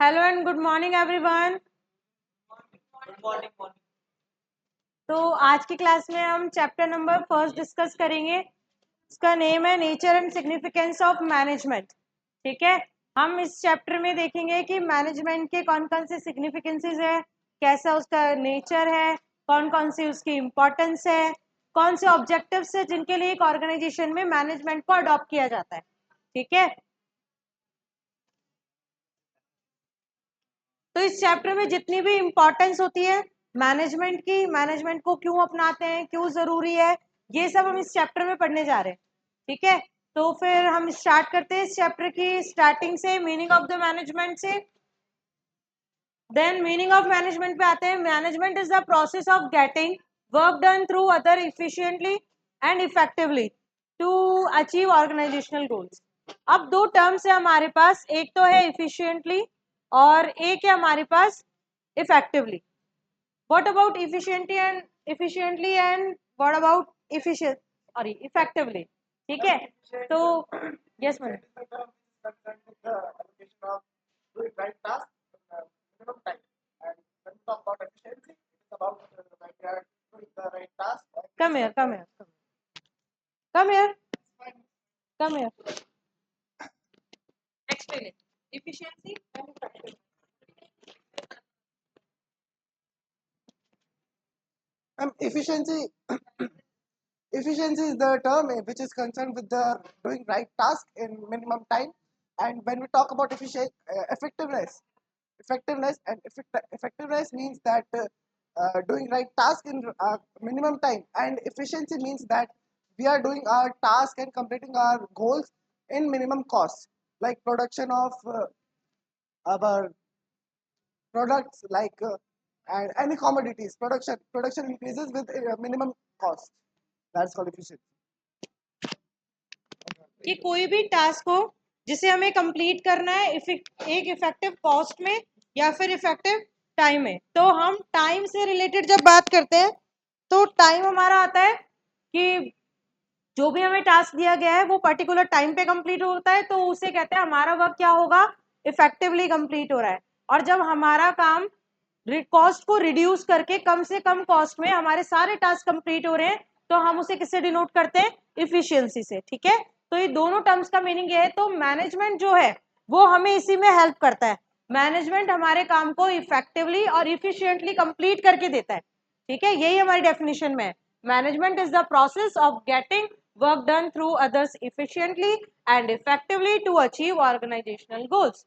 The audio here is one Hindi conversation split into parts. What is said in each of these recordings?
Hello and good morning everyone. तो आज की क्लास में हम चैप्टर नंबर फर्स्ट डिस्कस करेंगे। इसका नेम है nature and significance of management. ठीक है, हम इस चैप्टर में देखेंगे कि मैनेजमेंट के कौन कौन से सिग्निफिकेंसेस है, कैसा उसका नेचर है, कौन कौन सी उसकी इम्पोर्टेंस है, कौन से ऑब्जेक्टिव्स है जिनके लिए एक ऑर्गेनाइजेशन में मैनेजमेंट को अडॉप्ट किया जाता है। ठीक है, तो इस चैप्टर में जितनी भी इम्पोर्टेंस होती है मैनेजमेंट की, मैनेजमेंट को क्यों अपनाते हैं, क्यों जरूरी है, ये सब हम इस चैप्टर में पढ़ने जा रहे हैं। ठीक है, तो फिर हम स्टार्ट करते हैं इस चैप्टर की स्टार्टिंग से, मीनिंग ऑफ द मैनेजमेंट से। देन मीनिंग ऑफ मैनेजमेंट पे आते हैं। Management is the process of getting work done through other efficiently and effectively to achieve organisational goals. अब दो टर्म्स है हमारे पास, एक तो है इफिशिएंटली और एक है हमारे पास effectively. What about efficiently and what about efficient sorry effectively. ठीक है, तो yes madam. Come here, come here, come here, come here, explain it. Efficiency and effectiveness. Efficiency efficiency is the term which is concerned with the doing right task in minimum time. And when we talk about effectiveness means that doing right task in minimum time, and efficiency means that we are doing our task and completing our goals in minimum cost, like production of our products, like and any commodities. Production increases with minimum cost. That's called efficiency. कि कोई भी टास्क हो जिसे हमें कंप्लीट करना है एक इफेक्टिव कॉस्ट में या फिर इफेक्टिव टाइम में। तो हम टाइम से रिलेटेड जब बात करते हैं तो टाइम हमारा आता है कि जो भी हमें टास्क दिया गया है वो पर्टिकुलर टाइम पे कंप्लीट होता है, तो उसे कहते हैं हमारा वर्क क्या होगा, इफेक्टिवली कंप्लीट हो रहा है। और जब हमारा काम कॉस्ट को रिड्यूस करके कम से कम कॉस्ट में हमारे सारे टास्क कंप्लीट हो रहे हैं, तो हम उसे किससे डिनोट करते हैं, इफिशियंसी से। ठीक है, तो ये दोनों टर्म्स का मीनिंग ये है। तो मैनेजमेंट जो है वो हमें इसी में हेल्प करता है। मैनेजमेंट हमारे काम को इफेक्टिवली और इफिशियंटली कंप्लीट करके देता है। ठीक है, यही हमारी डेफिनेशन में है। Management is the process of getting work done through others efficiently and effectively to achieve organisational goals.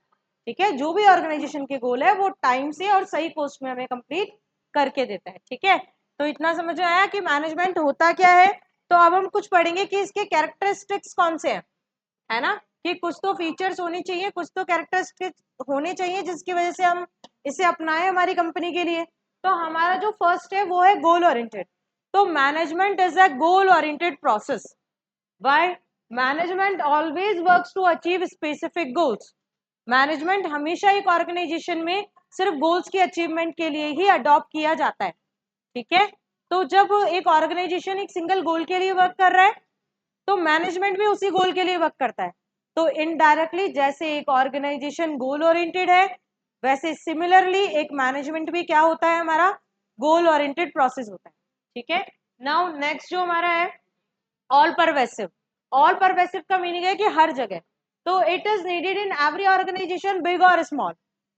ठीक है, जो भी ऑर्गेनाइजेशन के गोल है वो टाइम से और सही कॉस्ट में हमें कंप्लीट करके देता है। ठीक है, तो इतना समझ में आया कि मैनेजमेंट होता क्या है। तो अब हम कुछ पढ़ेंगे कि इसके कैरेक्टरिस्टिक्स कौन से हैं, है ना, कि कुछ तो फीचर्स होनी चाहिए, कुछ तो कैरेक्टरिस्टिक्स होने चाहिए जिसकी वजह से हम इसे अपनाएं हमारी कंपनी के लिए। तो हमारा जो फर्स्ट है वो है गोल ओरिएंटेड। तो management is a goal oriented process. Why? Management always works to achieve specific goals. Management हमेशा एक ऑर्गेनाइजेशन में सिर्फ गोल्स की अचीवमेंट के लिए ही अडॉप्ट किया जाता है। ठीक है, तो जब एक ऑर्गेनाइजेशन एक सिंगल गोल के लिए वर्क कर रहा है तो मैनेजमेंट भी उसी गोल के लिए वर्क करता है। तो इनडायरेक्टली जैसे एक ऑर्गेनाइजेशन गोल ओरिएंटेड है, वैसे सिमिलरली एक मैनेजमेंट भी क्या होता है, हमारा गोल ओरिएंटेड प्रोसेस होता है। ठीक है, नाउ नेक्स्ट जो हमारा है ऑल परवेसिव। ऑल परवेसिव का मीनिंग है कि हर जगह। तो it is needed in every organisation big और स्मॉल,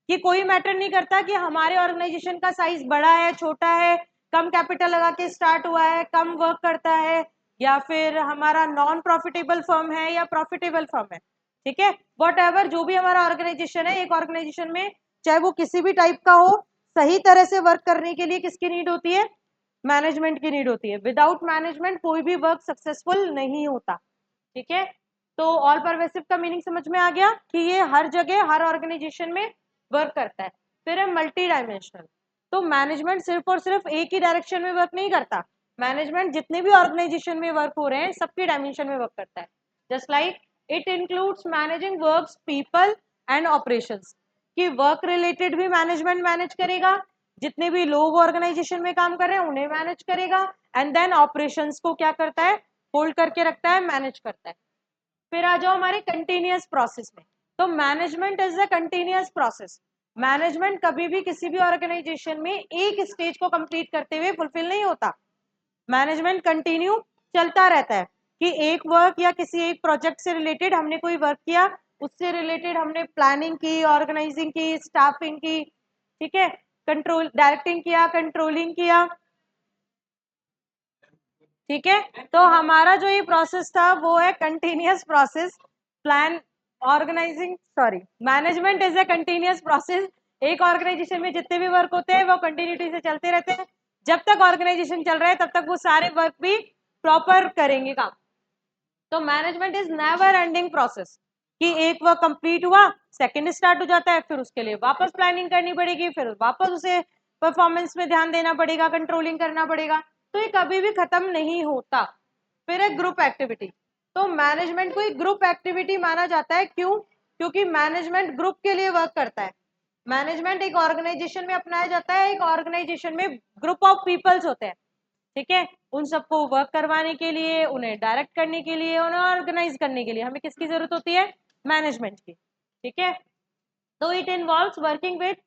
कि कोई मैटर नहीं करता कि हमारे ऑर्गेनाइजेशन का साइज बड़ा है छोटा है, कम कैपिटल लगा के स्टार्ट हुआ है, कम वर्क करता है, या फिर हमारा नॉन प्रॉफिटेबल फर्म है या प्रॉफिटेबल फर्म है। ठीक है, वॉट एवर जो भी हमारा ऑर्गेनाइजेशन है, एक ऑर्गेनाइजेशन में चाहे वो किसी भी टाइप का हो, सही तरह से वर्क करने के लिए किसकी नीड होती है, मैनेजमेंट की नीड होती है। विदाउट मैनेजमेंट कोई भी वर्क सक्सेसफुल नहीं होता। ठीक है, तो ऑल परवेसिव का मीनिंग समझ में आ गया कि ये हर जगह हर ऑर्गेनाइजेशन में वर्क करता है। फिर है मल्टी डायमेंशनल। तो मैनेजमेंट सिर्फ और सिर्फ एक ही डायरेक्शन में वर्क नहीं करता। मैनेजमेंट जितने भी ऑर्गेनाइजेशन में वर्क हो रहे हैं सबकी डायमेंशन में वर्क करता है। Just like it includes managing works, people and operations. कि वर्क रिलेटेड भी मैनेजमेंट मैनेज करेगा, जितने भी लोग ऑर्गेनाइजेशन में काम कर रहे हैं उन्हें मैनेज करेगा, एंड देन ऑपरेशंस को क्या करता है, होल्ड करके रखता है, मैनेज करता है। फिर आ जाओ हमारे कंटिन्यूअस प्रोसेस में। तो management is a continuous process. Management कभी भी किसी भी ऑर्गेनाइजेशन में एक स्टेज को कंप्लीट करते हुए फुलफिल नहीं होता। मैनेजमेंट कंटिन्यू चलता रहता है कि एक वर्क या किसी एक प्रोजेक्ट से रिलेटेड हमने कोई वर्क किया, उससे रिलेटेड हमने प्लानिंग की, ऑर्गेनाइजिंग की, स्टाफिंग की, ठीक है, कंट्रोल डायरेक्टिंग किया, कंट्रोलिंग किया, ठीक है। तो हमारा जो ये प्रोसेस था वो है continuous process. Plan organising sorry management is a continuous process. एक ऑर्गेनाइजेशन में जितने भी वर्क होते हैं वो कंटिन्यूटी से चलते रहते हैं। जब तक ऑर्गेनाइजेशन चल रहा है तब तक वो सारे वर्क भी प्रॉपर करेंगे काम। तो management is never ending process कि एक वर्क कंप्लीट हुआ, सेकंड स्टार्ट हो जाता है, फिर उसके लिए वापस प्लानिंग करनी पड़ेगी, फिर वापस उसे परफॉर्मेंस में ध्यान देना पड़ेगा, कंट्रोलिंग करना पड़ेगा। तो ये कभी भी खत्म नहीं होता। फिर है ग्रुप एक्टिविटी। तो मैनेजमेंट को एक ग्रुप एक्टिविटी माना जाता है। क्यों? क्योंकि मैनेजमेंट ग्रुप के लिए वर्क करता है। मैनेजमेंट एक ऑर्गेनाइजेशन में अपनाया जाता है। एक ऑर्गेनाइजेशन में ग्रुप ऑफ पीपल्स होते हैं, ठीक है। उन सबको वर्क करवाने के लिए, उन्हें डायरेक्ट करने के लिए, उन्हें ऑर्गेनाइज करने के लिए हमें किसकी जरूरत होती है? मैनेजमेंट की, ठीक है। तो it involves working with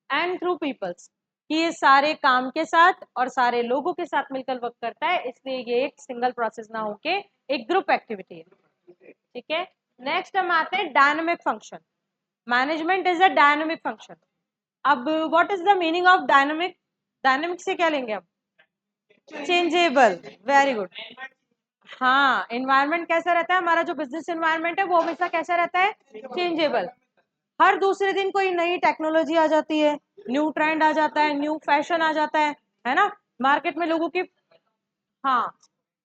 and through peoples, कि ये सारे काम के साथ और सारे लोगों के साथ मिलकर वर्क करता है, इसलिए ये एक सिंगल प्रोसेस ना होके एक ग्रुप एक्टिविटी है, ठीक है। नेक्स्ट हम आते हैं dynamic function. Management is a dynamic function. अब what is the meaning of dynamic? Dynamic से क्या लेंगे हम? Changeable, very good. हाँ, एनवायरनमेंट कैसा रहता है हमारा? जो बिजनेस एनवायरनमेंट है वो हमेशा कैसा रहता है? चेंजेबल। हर दूसरे दिन कोई नई टेक्नोलॉजी आ जाती है, न्यू ट्रेंड आ जाता है, न्यू फैशन आ जाता है ना, मार्केट में लोगों की। हाँ,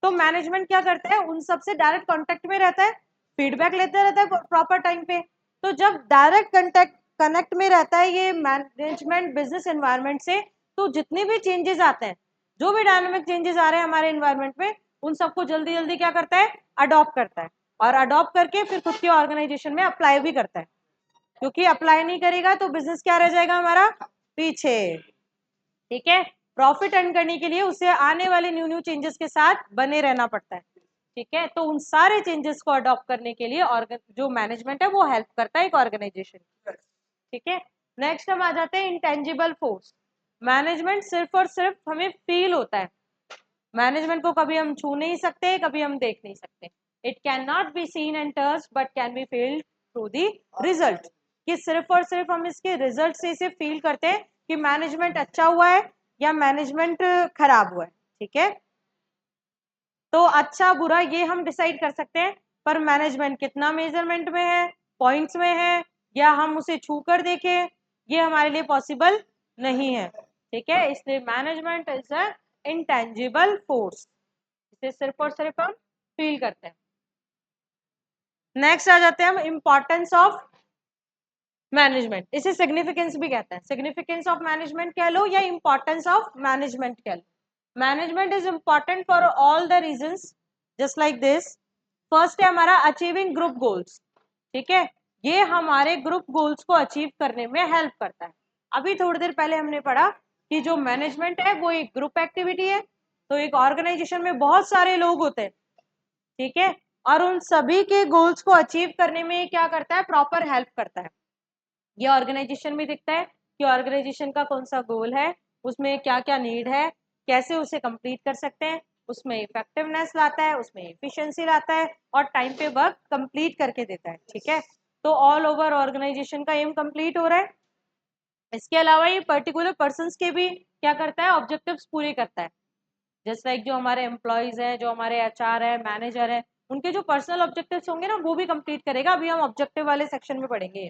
तो मैनेजमेंट क्या करता है? उन सबसे डायरेक्ट कांटेक्ट में रहता है, फीडबैक लेते रहता है प्रॉपर टाइम पे। तो जब डायरेक्ट कांटेक्ट कनेक्ट में रहता है ये मैनेजमेंट बिजनेस एनवायरनमेंट से, तो जितने भी चेंजेस आते हैं, जो भी डायनामिक चेंजेस आ रहे हैं हमारे एनवायरनमेंट में, उन सबको जल्दी जल्दी क्या करता है? अडॉप्ट करता है। और अडॉप्ट करके फिर खुद के ऑर्गेनाइजेशन में अप्लाई भी करता है, क्योंकि अप्लाई नहीं करेगा तो बिजनेस क्या रह जाएगा हमारा? पीछे, ठीक है। प्रॉफिट अर्न करने के लिए उसे आने वाले न्यू न्यू चेंजेस के साथ बने रहना पड़ता है, ठीक है। तो उन सारे चेंजेस को अडॉप्ट करने के लिए जो मैनेजमेंट है वो हेल्प करता है एक ऑर्गेनाइजेशन, ठीक है। नेक्स्ट हम आ जाते हैं इंटेंजिबल फोर्स। मैनेजमेंट सिर्फ और सिर्फ हमें फील होता है। मैनेजमेंट को कभी हम छू नहीं सकते, कभी हम देख नहीं सकते। It can not be seen and touch but can be field through the result, कि सिर्फ और सिर्फ हम इसके रिजल्ट से इसे फील करते हैं कि मैनेजमेंट अच्छा हुआ है या मैनेजमेंट खराब हुआ है, ठीक है। तो अच्छा बुरा ये हम डिसाइड कर सकते हैं, पर मैनेजमेंट कितना मेजरमेंट में है, पॉइंट्स में है, या हम उसे छू कर देखें, ये हमारे लिए पॉसिबल नहीं है, ठीक है। इसलिए management is a intangible force, इसे सिर्फ और सिर्फ हम फील करते हैं। नेक्स्ट आ जाते हैं हम इंपॉर्टेंस ऑफ मैनेजमेंट। इसे सिग्निफिकेंस भी कहते हैं। सिग्निफिकेंस ऑफ मैनेजमेंट कह लो या इंपॉर्टेंस ऑफ मैनेजमेंट कह लो। Management is important for all the reasons just like this. First है हमारा अचीविंग ग्रुप गोल्स, ठीक है। ये हमारे ग्रुप गोल्स को अचीव करने में हेल्प करता है। अभी थोड़ी देर पहले हमने पढ़ा कि जो मैनेजमेंट है वो एक ग्रुप एक्टिविटी है। तो एक ऑर्गेनाइजेशन में बहुत सारे लोग होते हैं, ठीक है, और उन सभी के गोल्स को अचीव करने में क्या करता है? प्रॉपर हेल्प करता है। ये ऑर्गेनाइजेशन में दिखता है कि ऑर्गेनाइजेशन का कौन सा गोल है, उसमें क्या क्या नीड है, कैसे उसे कंप्लीट कर सकते हैं, उसमें इफेक्टिवनेस लाता है, उसमें एफिशिएंसी लाता है, और टाइम पे वर्क कंप्लीट करके देता है, ठीक है। तो ऑल ओवर ऑर्गेनाइजेशन का एम कंप्लीट हो रहा है। इसके अलावा ये पर्टिकुलर पर्सन के भी क्या करता है? ऑब्जेक्टिव्स पूरे करता है। जस्ट लाइक जो हमारे एम्प्लॉयज हैं, जो हमारे एचआर है, मैनेजर है, उनके जो पर्सनल ऑब्जेक्टिव्स होंगे ना वो भी कंप्लीट करेगा। अभी हम ऑब्जेक्टिव वाले सेक्शन में पढ़ेंगे।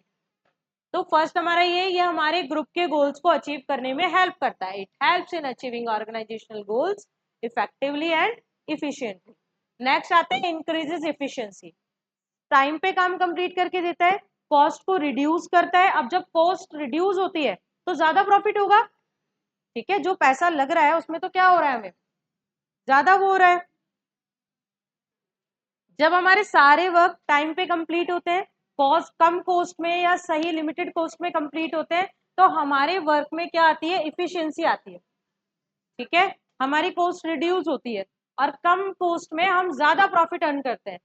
तो फर्स्ट हमारा ये हमारे ग्रुप के गोल्स को अचीव करने में हेल्प करता है। It helps in achieving organisational goals effectively and efficiently. Next आते हैं इंक्रीजेस एफिशिएंसी। टाइम पे काम कंप्लीट करके देता है, कॉस्ट को रिड्यूस करता है। अब जब कॉस्ट रिड्यूस होती है तो ज्यादा प्रॉफिट होगा, ठीक है। जो पैसा लग रहा है उसमें तो क्या हो रहा है? हमें ज्यादा वो हो रहा है। जब हमारे सारे वर्क टाइम पे कंप्लीट होते हैं, कॉस्ट कम कॉस्ट में या सही लिमिटेड कॉस्ट में कंप्लीट होते हैं, तो हमारे वर्क में क्या आती है? इफिशियंसी आती है, ठीक है। हमारी कॉस्ट रिड्यूस होती है और कम कॉस्ट में हम ज्यादा प्रॉफिट अर्न करते हैं।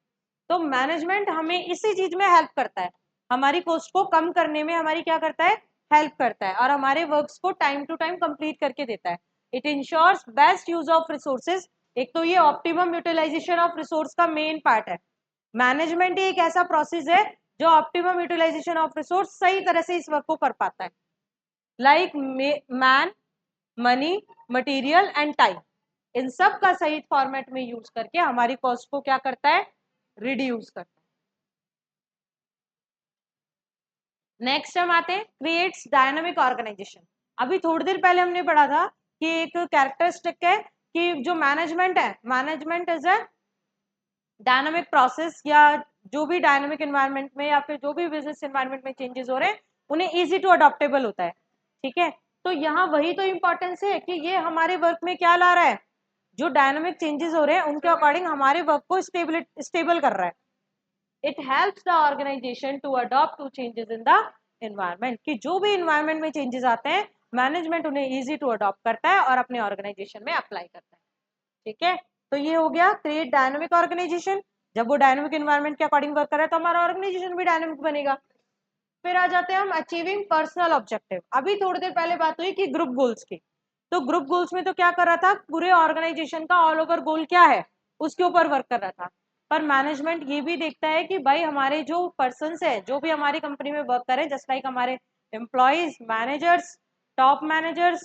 तो मैनेजमेंट हमें इसी चीज में हेल्प करता है, हमारी कॉस्ट को कम करने में हमारी क्या करता है, हेल्प करता है, और हमारे वर्क्स को टाइम टू टाइम कंप्लीट करके देता है। It ensures best use of resources. एक तो ये ऑप्टिमम यूटिलाइजेशन ऑफ रिसोर्स का मेन पार्ट है। मैनेजमेंट ही एक ऐसा प्रोसेस है जो ऑप्टिमम यूटिलाइजेशन ऑफ रिसोर्स सही तरह से इस वर्क को कर पाता है। Like man, money, material and time, इन सब का सही फॉर्मेट में यूज करके हमारी कॉस्ट को क्या करता है, रिड्यूस करता है। नेक्स्ट हम आते हैं क्रिएट्स डायनामिक ऑर्गेनाइजेशन। अभी थोड़ी देर पहले हमने पढ़ा था कि एक कैरेक्टरिस्टिक है कि जो मैनेजमेंट है, management is a dynamic process, या जो भी डायनामिक एनवायरनमेंट में या फिर जो भी बिजनेस एनवायरनमेंट में चेंजेस हो रहे हैं उन्हें इजी टू अडॉप्टेबल होता है। ठीक है, तो यहाँ वही तो इंपॉर्टेंस है कि ये हमारे वर्क में क्या ला रहा है, जो डायनामिक चेंजेस हो रहे हैं उनके अकॉर्डिंग हमारे वर्क को स्टेबल कर रहा है। It helps the organisation to adopt to changes in the environment, कि जो भी एनवायरनमेंट में चेंजेस आते हैं मैनेजमेंट उन्हें इजी टू अडॉप्ट करता है और अपने ऑर्गेनाइजेशन में अप्लाई करता है। ठीक है, तो ये हो गया क्रिएट डायनामिक ऑर्गेनाइजेशन। जब वो डायनामिक एनवायरनमेंट के अकॉर्डिंग वर्क कर रहा है तो हमारा ऑर्गेनाइजेशन भी डायनामिक बनेगा। फिर आ जाते हैं हम अचीविंग पर्सनल ऑब्जेक्टिव। अभी थोड़ी देर पहले बात हुई कि ग्रुप गोल्स की, तो ग्रुप गोल्स में तो क्या कर रहा था, पूरे ऑर्गेनाइजेशन का ऑल ओवर गोल क्या है उसके ऊपर वर्क कर रहा था। पर मैनेजमेंट ये भी देखता है कि भाई हमारे जो पर्सन है, जो भी हमारी कंपनी में वर्क करे, जस्ट लाइक हमारे एम्प्लॉयज, मैनेजर्स, टॉप मैनेजर्स,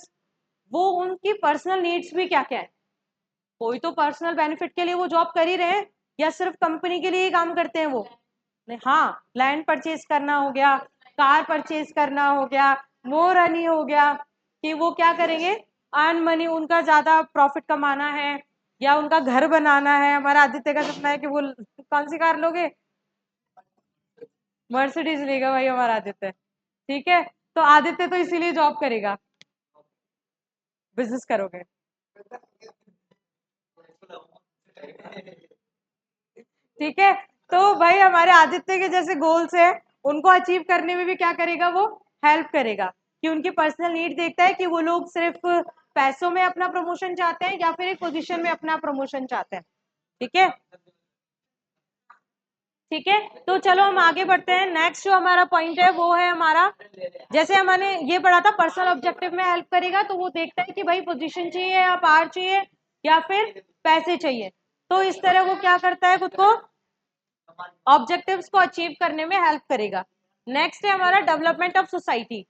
वो उनकी पर्सनल नीड्स भी क्या क्या है। कोई तो पर्सनल बेनिफिट के लिए वो जॉब कर ही रहे हैं, या सिर्फ कंपनी के लिए ही काम करते हैं वो। हाँ, लैंड परचेज करना हो गया, कार परचेज करना हो गया, मोर अर्नी हो गया, कि वो क्या करेंगे, अर्न मनी, उनका ज्यादा प्रॉफिट कमाना है या उनका घर बनाना है। हमारा आदित्य का सपना है कि वो कौन सी कार लोगे, मर्सिडीज लेगा भाई हमारा आदित्य। ठीक है, तो आदित्य तो इसीलिए जॉब करेगा, बिजनेस करोगे। ठीक है, तो भाई हमारे आदित्य के जैसे गोल्स है उनको अचीव करने में भी क्या करेगा, वो हेल्प करेगा, कि उनकी पर्सनल नीड देखता है कि वो लोग सिर्फ पैसों में अपना प्रमोशन चाहते हैं या फिर एक पोजीशन में अपना प्रमोशन चाहते हैं। ठीक है, ठीक है, तो चलो हम आगे बढ़ते हैं। नेक्स्ट जो हमारा पॉइंट है वो है हमारा, जैसे हमने ये पढ़ा था पर्सनल ऑब्जेक्टिव में हेल्प करेगा, तो वो देखता है कि भाई पोजीशन चाहिए या पावर चाहिए या फिर पैसे चाहिए, तो इस तरह वो क्या करता है, खुद को ऑब्जेक्टिव्स को अचीव करने में हेल्प करेगा। नेक्स्ट है हमारा development of society.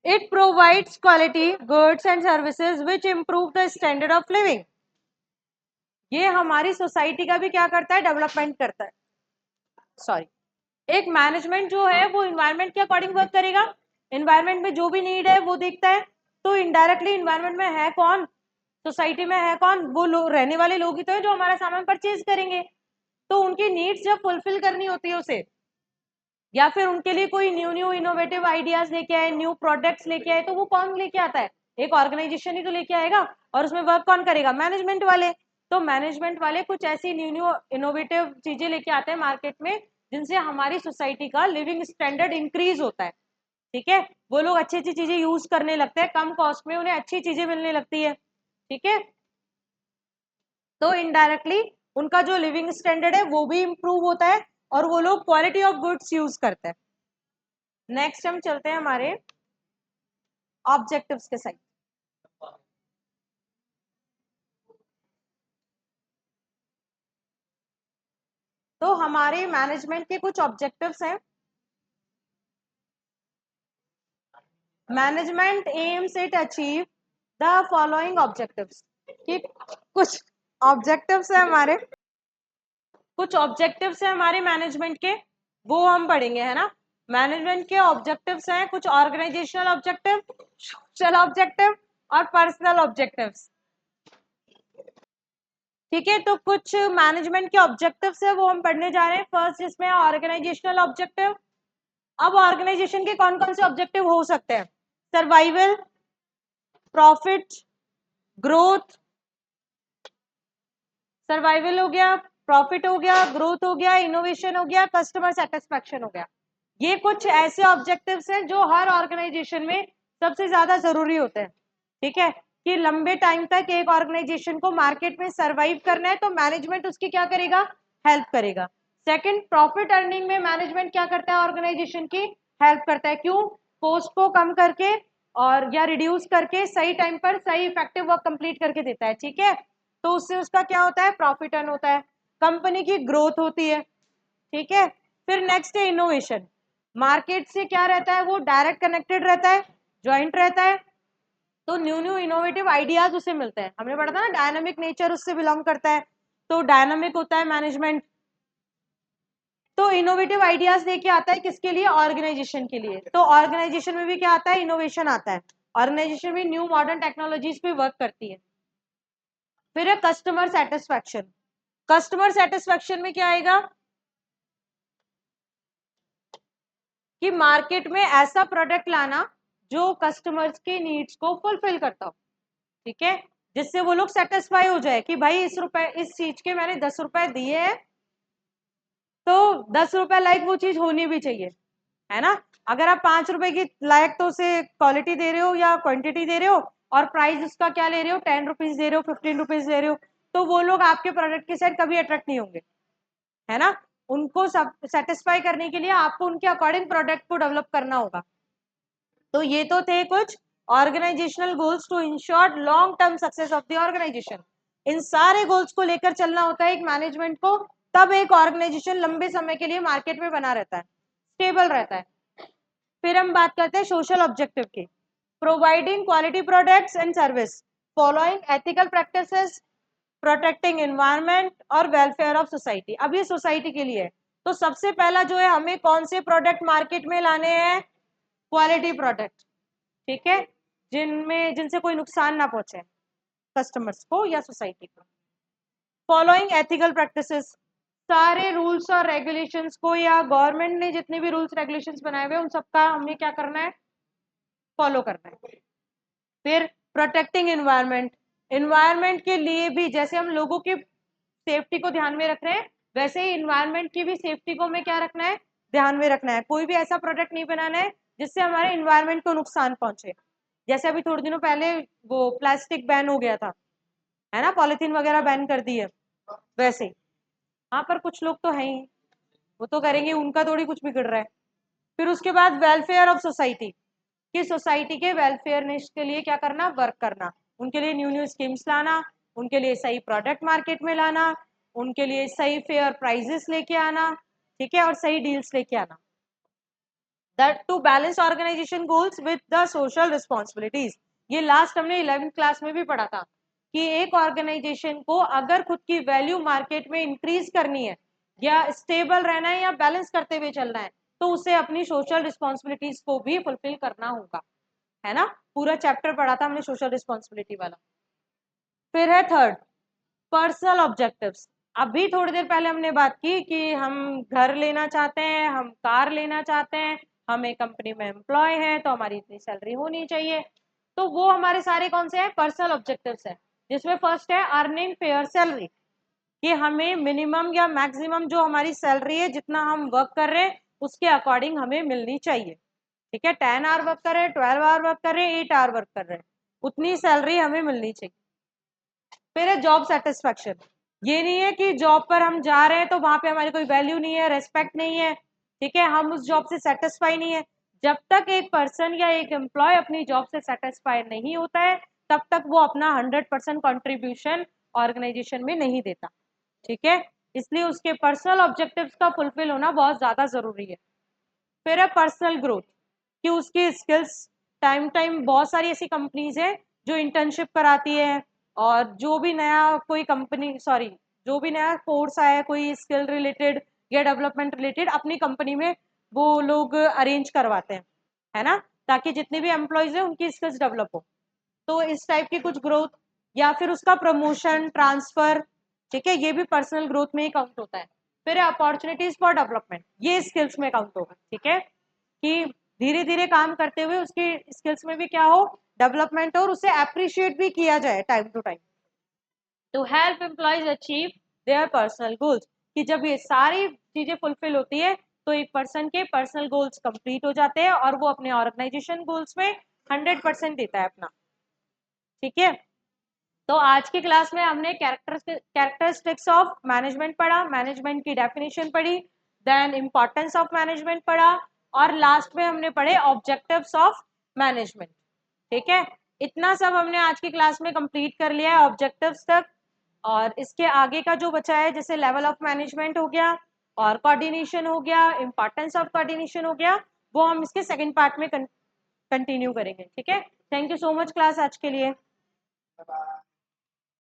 It provides quality goods and services which improve the standard of living. ये हमारी सोसाइटी का भी क्या करता है, डेवलपमेंट करता है। सॉरी, एक मैनेजमेंट जो है वो इन्वायरमेंट के अकॉर्डिंग वर्क करेगा, इन्वायरमेंट में जो भी नीड है वो देखता है, तो इनडायरेक्टली इन्वायरमेंट में है कौन, सोसाइटी में है कौन, वो लोग, रहने वाले लोग ही तो है जो हमारा सामान परचेज करेंगे। तो उनकी नीड्स जब फुलफिल करनी होती है उसे, या फिर उनके लिए कोई न्यू न्यू इनोवेटिव आइडियाज लेके आए, न्यू प्रोडक्ट्स लेके आए, तो वो कौन लेके आता है, एक ऑर्गेनाइजेशन ही तो लेके आएगा, और उसमें वर्क कौन करेगा, मैनेजमेंट वाले। तो मैनेजमेंट वाले कुछ ऐसी न्यू न्यू इनोवेटिव चीजें लेके आते हैं मार्केट में, जिनसे हमारी सोसाइटी का लिविंग स्टैंडर्ड इंक्रीज होता है। ठीक है, वो लोग अच्छी अच्छी चीजें यूज करने लगते हैं, कम कॉस्ट में उन्हें अच्छी चीजें मिलने लगती है। ठीक है, तो इनडायरेक्टली उनका जो लिविंग स्टैंडर्ड है वो भी इंप्रूव होता है, और वो लोग क्वालिटी ऑफ गुड्स यूज करते हैं। नेक्स्ट हम चलते हैं हमारे ऑब्जेक्टिव्स के साइड। तो हमारे मैनेजमेंट के कुछ ऑब्जेक्टिव्स हैं। Management AIIMS it achieve the following objectives, कि कुछ ऑब्जेक्टिव्स है हमारे, कुछ ऑब्जेक्टिव्स है हमारे मैनेजमेंट के, वो हम पढ़ेंगे, है ना। मैनेजमेंट के ऑब्जेक्टिव्स हैं कुछ ऑर्गेनाइजेशनल ऑब्जेक्टिव, सोशल ऑब्जेक्टिव और पर्सनल ऑब्जेक्टिव्स। ठीक है, तो कुछ मैनेजमेंट के ऑब्जेक्टिव्स है वो हम पढ़ने जा रहे हैं। फर्स्ट इसमें ऑर्गेनाइजेशनल ऑब्जेक्टिव। अब ऑर्गेनाइजेशन के कौन कौन से ऑब्जेक्टिव हो सकते हैं, सर्वाइवल, प्रॉफिट, ग्रोथ, सर्वाइवल हो गया, प्रॉफिट हो गया, ग्रोथ हो गया, इनोवेशन हो गया, कस्टमर सेटिस्फैक्शन हो गया। ये कुछ ऐसे ऑब्जेक्टिव्स हैं जो हर ऑर्गेनाइजेशन में सबसे ज्यादा जरूरी होते हैं। ठीक है, कि लंबे टाइम तक एक ऑर्गेनाइजेशन को मार्केट में सरवाइव करना है, तो मैनेजमेंट उसकी क्या करेगा, हेल्प करेगा। सेकंड, प्रॉफिट अर्निंग में मैनेजमेंट क्या करता है, ऑर्गेनाइजेशन की हेल्प करता है। क्यों? कॉस्ट को कम करके और या रिड्यूस करके सही टाइम पर सही इफेक्टिव वर्क कंप्लीट करके देता है। ठीक है, तो उससे उसका क्या होता है, प्रॉफिट अर्न होता है, कंपनी की ग्रोथ होती है। ठीक है, फिर नेक्स्ट है इनोवेशन। मार्केट से क्या रहता है, वो डायरेक्ट कनेक्टेड रहता है, ज्वाइंट रहता है, तो न्यू न्यू इनोवेटिव आइडियाज उसे मिलते हैं। हमने पढ़ा था ना, डायनामिक नेचर उससे बिलोंग करता है, तो डायनामिक होता है मैनेजमेंट। तो इनोवेटिव आइडियाज लेके आता है किसके लिए, ऑर्गेनाइजेशन के लिए। तो ऑर्गेनाइजेशन में भी क्या आता है, इनोवेशन आता है। ऑर्गेनाइजेशन भी न्यू मॉडर्न टेक्नोलॉजीज पे वर्क करती है। फिर है कस्टमर सेटिस्फैक्शन। कस्टमर सेटिस्फैक्शन में क्या आएगा कि मार्केट में ऐसा प्रोडक्ट लाना जो कस्टमर्स के नीड्स को फुलफिल करता हो। ठीक है, जिससे वो लोग सेटिस्फाई हो जाए कि भाई इस चीज के मैंने 10 रुपए दिए हैं, तो 10 रुपए लायक वो चीज होनी भी चाहिए, है ना। अगर आप 5 रुपए की लायक तो उसे क्वालिटी दे रहे हो या क्वांटिटी दे रहे हो, और प्राइस उसका क्या ले रहे हो, 10 रुपीज दे रहे हो, 15 रुपीज दे रहे हो, तो वो लोग आपके प्रोडक्ट के साइड कभी अट्रैक्ट नहीं होंगे, है ना। उनको सब सेटिस्फाई करने के लिए आपको उनके अकॉर्डिंग प्रोडक्ट को डेवलप करना होगा। तो ये तो थे कुछ organisational goals to ensure long term success of the organisation. इन सारे गोल्स को लेकर चलना होता है एक मैनेजमेंट को, तब एक ऑर्गेनाइजेशन लंबे समय के लिए मार्केट में बना रहता है, स्टेबल रहता है। फिर हम बात करते हैं सोशल ऑब्जेक्टिव की। Providing quality products and service, following ethical practices, protecting environment और वेलफेयर ऑफ सोसाइटी। अब ये सोसाइटी के लिए है, तो सबसे पहला जो है, हमें कौन से प्रोडक्ट मार्केट में लाने हैं, क्वालिटी प्रोडक्ट। ठीक है, जिनसे कोई नुकसान ना पहुंचे कस्टमर्स को या सोसाइटी को। फॉलोइंग एथिकल प्रैक्टिसेस, सारे रूल्स और रेगुलेशंस को, या गवर्नमेंट ने जितने भी रूल्स रेगुलेशंस बनाए हुए उन सबका हमें क्या करना है, फॉलो करना है। फिर प्रोटेक्टिंग एनवायरनमेंट, एनवायरनमेंट के लिए भी जैसे हम लोगों की सेफ्टी को ध्यान में रख रहे हैं, वैसे ही इन्वायरमेंट की भी सेफ्टी को हमें क्या रखना है, ध्यान में रखना है। कोई भी ऐसा प्रोडक्ट नहीं बनाना है जिससे हमारे इन्वायरमेंट को नुकसान पहुंचे। जैसे अभी थोड़े दिनों पहले वो प्लास्टिक बैन हो गया था, है ना, पॉलिथीन वगैरह बैन कर दी है, वैसे हाँ, पर कुछ लोग तो हैं ही, वो तो करेंगे, उनका थोड़ी कुछ बिगड़ रहा है। फिर उसके बाद वेलफेयर ऑफ सोसाइटी, कि सोसाइटी के वेलफेयरनेस के लिए क्या करना, वर्क करना, उनके लिए न्यू न्यू स्कीम्स लाना, उनके लिए सही प्रोडक्ट मार्केट में लाना, उनके लिए सही फेयर प्राइजेस लेके आना, ठीक है, और सही डील्स लेके आना। That to balance organisation goals with the social responsibilities. ये लास्ट हमने 11th क्लास में भी पढ़ा था कि एक ऑर्गेनाइजेशन को अगर खुद की वैल्यू मार्केट में इंक्रीज करनी है, या स्टेबल रहना है, या बैलेंस करते हुए चलना है, तो उसे अपनी सोशल रिस्पॉन्सिबिलिटीज को भी फुलफिल करना होगा, है ना। पूरा चैप्टर पढ़ा था हमने सोशल रिस्पॉन्सिबिलिटी वाला। फिर है थर्ड, पर्सनल ऑब्जेक्टिव्स। अभी थोड़ी देर पहले हमने बात की कि हम घर लेना चाहते हैं, हम कार लेना चाहते हैं, हम एक कंपनी में एम्प्लॉय हैं, तो हमारी इतनी सैलरी होनी चाहिए। तो वो हमारे सारे कौन से हैं, पर्सनल ऑब्जेक्टिव्स हैं, जिसमें फर्स्ट है अर्निंग फेयर सैलरी, कि हमें मिनिमम या मैक्सिमम जो हमारी सैलरी है, जितना हम वर्क कर रहे हैं उसके अकॉर्डिंग हमें मिलनी चाहिए। ठीक है, 10 आवर वर्क कर रहे हैं, 12 आवर वर्क कर रहे हैं, 8 आवर वर्क कर रहे हैं, उतनी सैलरी हमें मिलनी चाहिए। फिर है जॉब सेटिस्फैक्शन। ये नहीं है कि जॉब पर हम जा रहे हैं तो वहां पे हमारी कोई वैल्यू नहीं है, रेस्पेक्ट नहीं है, ठीक है, हम उस जॉब से सेटिस्फाई नहीं है। जब तक एक पर्सन या एक एम्प्लॉय अपनी जॉब से सेटिस्फाई नहीं होता है, तब तक वो अपना 100% कॉन्ट्रीब्यूशन ऑर्गेनाइजेशन में नहीं देता। ठीक है, इसलिए उसके पर्सनल ऑब्जेक्टिव्स का फुलफिल होना बहुत ज्यादा जरूरी है। फिर है पर्सनल ग्रोथ, कि उसकी स्किल्स, टाइम टाइम बहुत सारी ऐसी कंपनीज है जो इंटर्नशिप कराती है, और जो भी नया कोई कंपनी, सॉरी, जो भी नया कोर्स आया है कोई स्किल रिलेटेड या डेवलपमेंट रिलेटेड, अपनी कंपनी में वो लोग अरेंज करवाते हैं, है ना, ताकि जितने भी एम्प्लॉयज हैं उनकी स्किल्स डेवलप हो। तो इस टाइप की कुछ ग्रोथ, या फिर उसका प्रमोशन, ट्रांसफर, ठीक है, ये भी पर्सनल ग्रोथ में ही काउंट होता है। फिर अपॉर्चुनिटीज फॉर डेवलपमेंट, ये स्किल्स में काउंट होगा। ठीक है, कि धीरे धीरे काम करते हुए उसकी स्किल्स में भी क्या हो, डेवलपमेंट हो, और उसे अप्रिशिएट भी किया जाए time to time. To help employees achieve their personal goals, कि जब ये सारी चीजें फुलफिल होती है तो एक पर्सन के पर्सनल गोल्स कंप्लीट हो जाते हैं, और वो अपने ऑर्गेनाइजेशन गोल्स में 100% देता है अपना। ठीक है, तो आज की क्लास में हमने कैरेक्टरिस्टिक्स ऑफ मैनेजमेंट पढ़ा, मैनेजमेंट की डेफिनेशन पढ़ी, देन इंपॉर्टेंस ऑफ मैनेजमेंट पढ़ा, और लास्ट में हमने पढ़े ऑब्जेक्टिव्स ऑफ मैनेजमेंट। ठीक है, इतना सब हमने आज की क्लास में कंप्लीट कर लिया है ऑब्जेक्टिव्स तक। और इसके आगे का जो बचा है, जैसे लेवल ऑफ मैनेजमेंट हो गया और कोऑर्डिनेशन हो गया, इंपॉर्टेंस ऑफ कोऑर्डिनेशन हो गया, वो हम इसके सेकंड पार्ट में कंटिन्यू करेंगे। ठीक है, thank you so much class आज के लिए। Bye-bye.